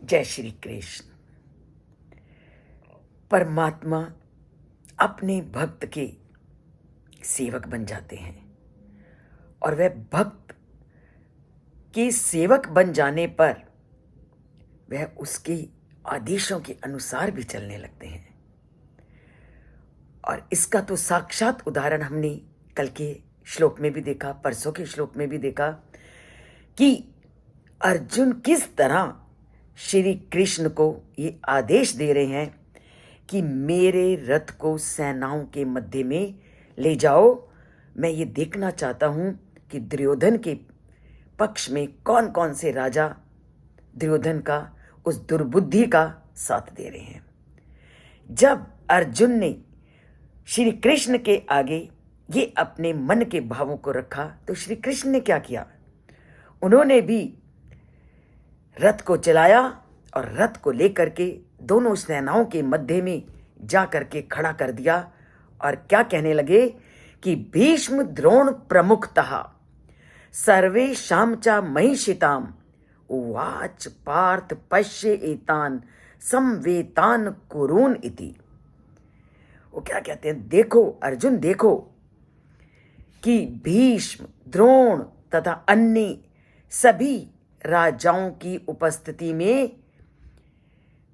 जय श्री कृष्ण। परमात्मा अपने भक्त के सेवक बन जाते हैं और वह भक्त के सेवक बन जाने पर वह उसके आदेशों के अनुसार भी चलने लगते हैं। और इसका तो साक्षात उदाहरण हमने कल के श्लोक में भी देखा, परसों के श्लोक में भी देखा कि अर्जुन किस तरह श्री कृष्ण को ये आदेश दे रहे हैं कि मेरे रथ को सेनाओं के मध्य में ले जाओ। मैं ये देखना चाहता हूं कि दुर्योधन के पक्ष में कौन कौन से राजा दुर्योधन का उस दुर्बुद्धि का साथ दे रहे हैं। जब अर्जुन ने श्री कृष्ण के आगे ये अपने मन के भावों को रखा तो श्री कृष्ण ने क्या किया, उन्होंने भी रथ को चलाया और रथ को लेकर के दोनों सेनाओं के मध्य में जा करके खड़ा कर दिया और क्या कहने लगे कि भीष्म द्रोण प्रमुखतः सर्वेषां च महिषिताम उवाच पार्थ पश्य एतान संवेतान कुरून् इति। वो क्या कहते हैं, देखो अर्जुन, देखो कि भीष्म, द्रोण तथा अन्य सभी राजाओं की उपस्थिति में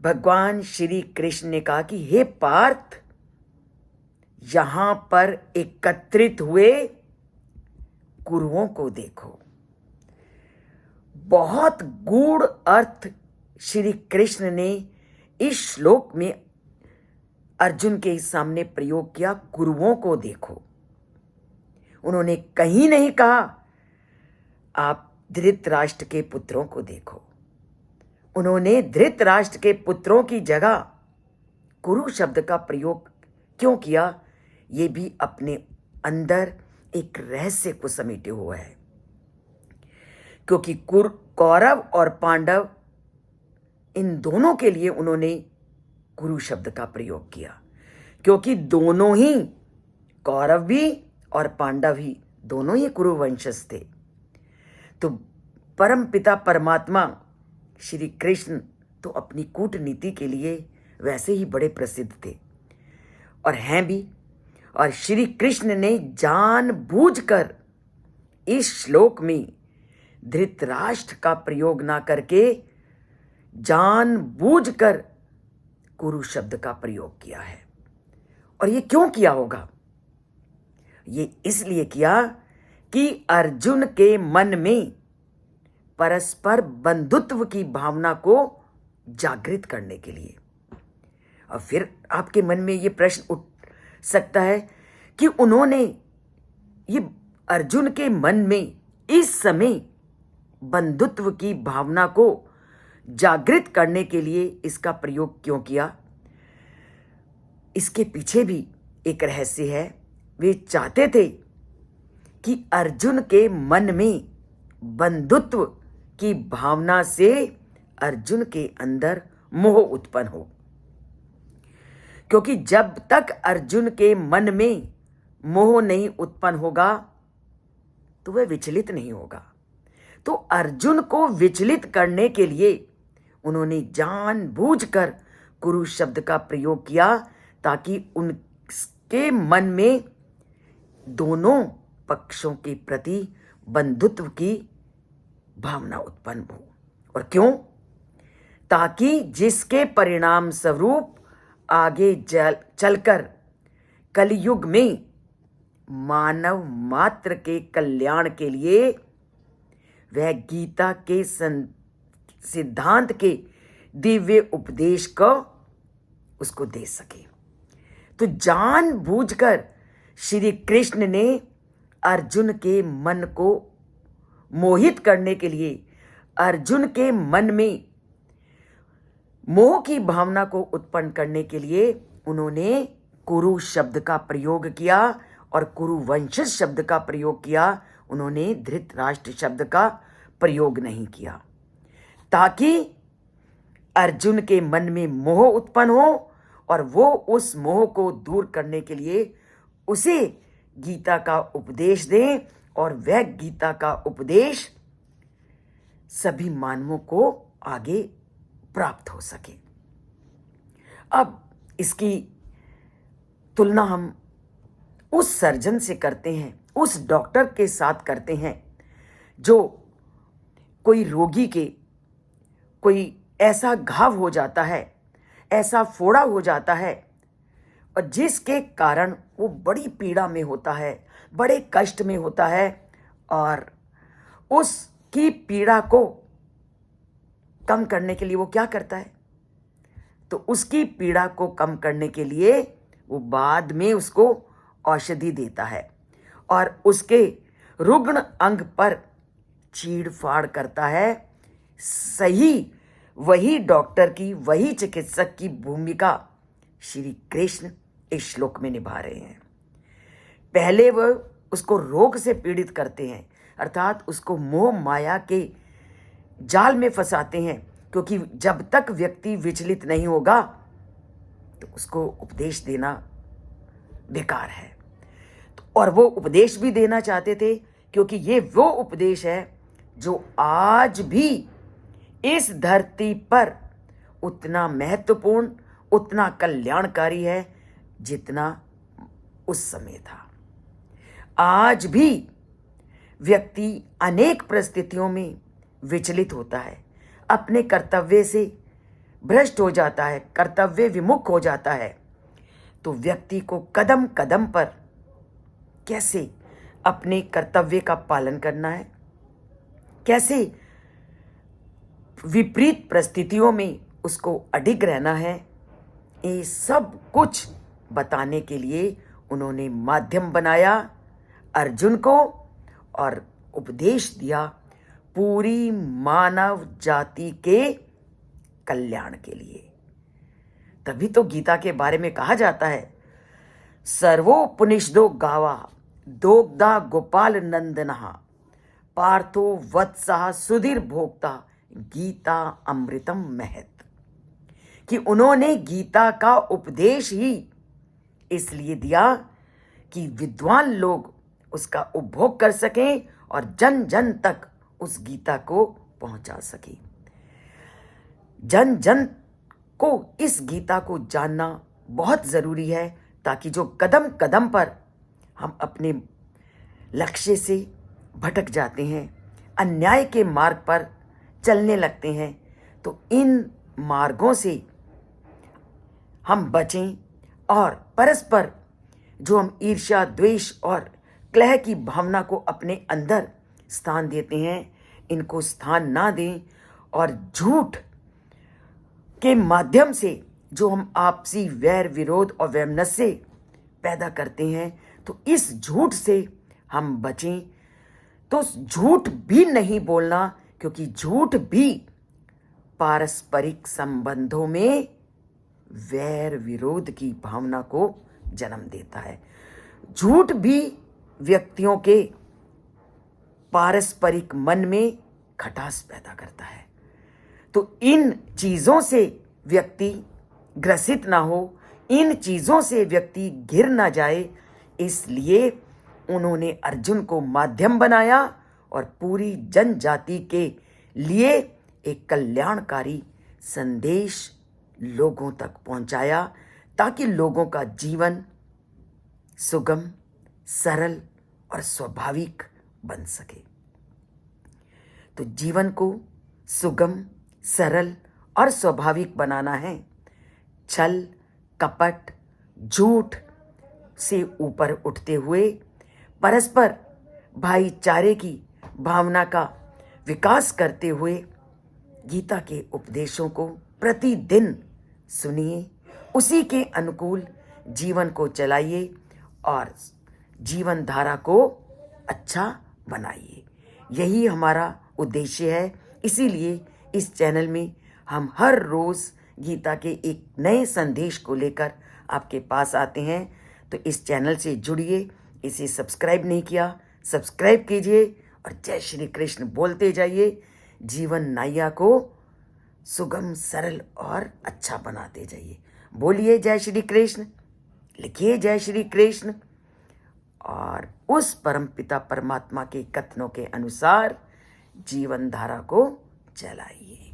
भगवान श्री कृष्ण ने कहा कि हे पार्थ, यहां पर एकत्रित हुए कुरुओं को देखो। बहुत गूढ़ अर्थ श्री कृष्ण ने इस श्लोक में अर्जुन के सामने प्रयोग किया, कुरुओं को देखो। उन्होंने कहीं नहीं कहा आप धृतराष्ट्र के पुत्रों को देखो। उन्होंने धृतराष्ट्र के पुत्रों की जगह कुरु शब्द का प्रयोग क्यों किया, ये भी अपने अंदर एक रहस्य को समेटे हुआ है। क्योंकि कौरव और पांडव, इन दोनों के लिए उन्होंने कुरु शब्द का प्रयोग किया, क्योंकि दोनों ही, कौरव भी और पांडव ही, दोनों ही कुरु वंशज थे। तो परम पिता परमात्मा श्री कृष्ण तो अपनी कूटनीति के लिए वैसे ही बड़े प्रसिद्ध थे और हैं भी। और श्री कृष्ण ने जानबूझकर इस श्लोक में धृतराष्ट्र का प्रयोग ना करके जानबूझकर कुरु शब्द का प्रयोग किया है। और ये क्यों किया होगा? ये इसलिए किया कि अर्जुन के मन में परस्पर बंधुत्व की भावना को जागृत करने के लिए। और फिर आपके मन में ये प्रश्न उठ सकता है कि उन्होंने ये अर्जुन के मन में इस समय बंधुत्व की भावना को जागृत करने के लिए इसका प्रयोग क्यों किया? इसके पीछे भी एक रहस्य है। वे चाहते थे कि अर्जुन के मन में बंधुत्व की भावना से अर्जुन के अंदर मोह उत्पन्न हो, क्योंकि जब तक अर्जुन के मन में मोह नहीं उत्पन्न होगा तो वह विचलित नहीं होगा। तो अर्जुन को विचलित करने के लिए उन्होंने जानबूझकर कुरु शब्द का प्रयोग किया, ताकि उनके मन में दोनों पक्षों के प्रति बंधुत्व की भावना उत्पन्न हो। और क्यों? ताकि जिसके परिणाम स्वरूप आगे चलकर कलयुग में मानव मात्र के कल्याण के लिए वह गीता के सिद्धांत के दिव्य उपदेश को उसको दे सके। तो जानबूझकर श्री कृष्ण ने अर्जुन के मन को मोहित करने के लिए, अर्जुन के मन में मोह की भावना को उत्पन्न करने के लिए उन्होंने कुरु शब्द का प्रयोग किया और कुरु वंशज शब्द का प्रयोग किया। उन्होंने धृतराष्ट्र शब्द का प्रयोग नहीं किया, ताकि अर्जुन के मन में मोह उत्पन्न हो और वो उस मोह को दूर करने के लिए उसे गीता का उपदेश दें और वह गीता का उपदेश सभी मानवों को आगे प्राप्त हो सके। अब इसकी तुलना हम उस सर्जन से करते हैं, उस डॉक्टर के साथ करते हैं जो कोई रोगी के कोई ऐसा घाव हो जाता है, ऐसा फोड़ा हो जाता है और जिसके कारण वो बड़ी पीड़ा में होता है, बड़े कष्ट में होता है और उसकी पीड़ा को कम करने के लिए वो क्या करता है? तो उसकी पीड़ा को कम करने के लिए वो बाद में उसको औषधि देता है और उसके रुग्ण अंग पर चीड़-फाड़ करता है। सही वही डॉक्टर की, वही चिकित्सक की भूमिका श्री कृष्ण इस श्लोक में निभा रहे हैं। पहले वह उसको रोग से पीड़ित करते हैं, अर्थात उसको मोह माया के जाल में फंसाते हैं, क्योंकि जब तक व्यक्ति विचलित नहीं होगा तो उसको उपदेश देना बेकार है। और वो उपदेश भी देना चाहते थे क्योंकि ये वो उपदेश है जो आज भी इस धरती पर उतना महत्वपूर्ण, उतना कल्याणकारी है जितना उस समय था। आज भी व्यक्ति अनेक परिस्थितियों में विचलित होता है, अपने कर्तव्य से भ्रष्ट हो जाता है, कर्तव्य विमुख हो जाता है। तो व्यक्ति को कदम कदम पर कैसे अपने कर्तव्य का पालन करना है, कैसे विपरीत परिस्थितियों में उसको अडिग रहना है, ये सब कुछ बताने के लिए उन्होंने माध्यम बनाया अर्जुन को और उपदेश दिया पूरी मानव जाति के कल्याण के लिए। तभी तो गीता के बारे में कहा जाता है, सर्वोपनिषदो गावा दोग्धा गोपाल नंदनहा पार्थो वत्सः सुधीर भोक्ता गीता अमृतम महत। कि उन्होंने गीता का उपदेश ही इसलिए दिया कि विद्वान लोग उसका उपभोग कर सकें और जन जन तक उस गीता को पहुंचा सके। जन जन को इस गीता को जानना बहुत ज़रूरी है, ताकि जो कदम कदम पर हम अपने लक्ष्य से भटक जाते हैं, अन्याय के मार्ग पर चलने लगते हैं, तो इन मार्गों से हम बचें और परस्पर जो हम ईर्ष्या, द्वेष और कलह की भावना को अपने अंदर स्थान देते हैं, इनको स्थान ना दें और झूठ के माध्यम से जो हम आपसी वैर विरोध और वैमनस्य पैदा करते हैं, तो इस झूठ से हम बचें। तो झूठ भी नहीं बोलना, क्योंकि झूठ भी पारस्परिक संबंधों में वैर विरोध की भावना को जन्म देता है। झूठ भी व्यक्तियों के पारस्परिक मन में खटास पैदा करता है। तो इन चीज़ों से व्यक्ति ग्रसित ना हो, इन चीज़ों से व्यक्ति घिर ना जाए, इसलिए उन्होंने अर्जुन को माध्यम बनाया और पूरी जनजाति के लिए एक कल्याणकारी संदेश लोगों तक पहुंचाया, ताकि लोगों का जीवन सुगम, सरल और स्वाभाविक बन सके। तो जीवन को सुगम, सरल और स्वाभाविक बनाना है। छल, कपट, झूठ से ऊपर उठते हुए परस्पर भाईचारे की भावना का विकास करते हुए गीता के उपदेशों को प्रतिदिन सुनिए, उसी के अनुकूल जीवन को चलाइए और जीवन धारा को अच्छा बनाइए। यही हमारा उद्देश्य है। इसीलिए इस चैनल में हम हर रोज़ गीता के एक नए संदेश को लेकर आपके पास आते हैं। तो इस चैनल से जुड़िए, इसे सब्सक्राइब नहीं किया, सब्सक्राइब कीजिए और जय श्री कृष्ण बोलते जाइए। जीवन नैया को सुगम, सरल और अच्छा बनाते जाइए। बोलिए जय श्री कृष्ण, लिखिए जय श्री कृष्ण और उस परमपिता परमात्मा के कथनों के अनुसार जीवन धारा को चलाइए।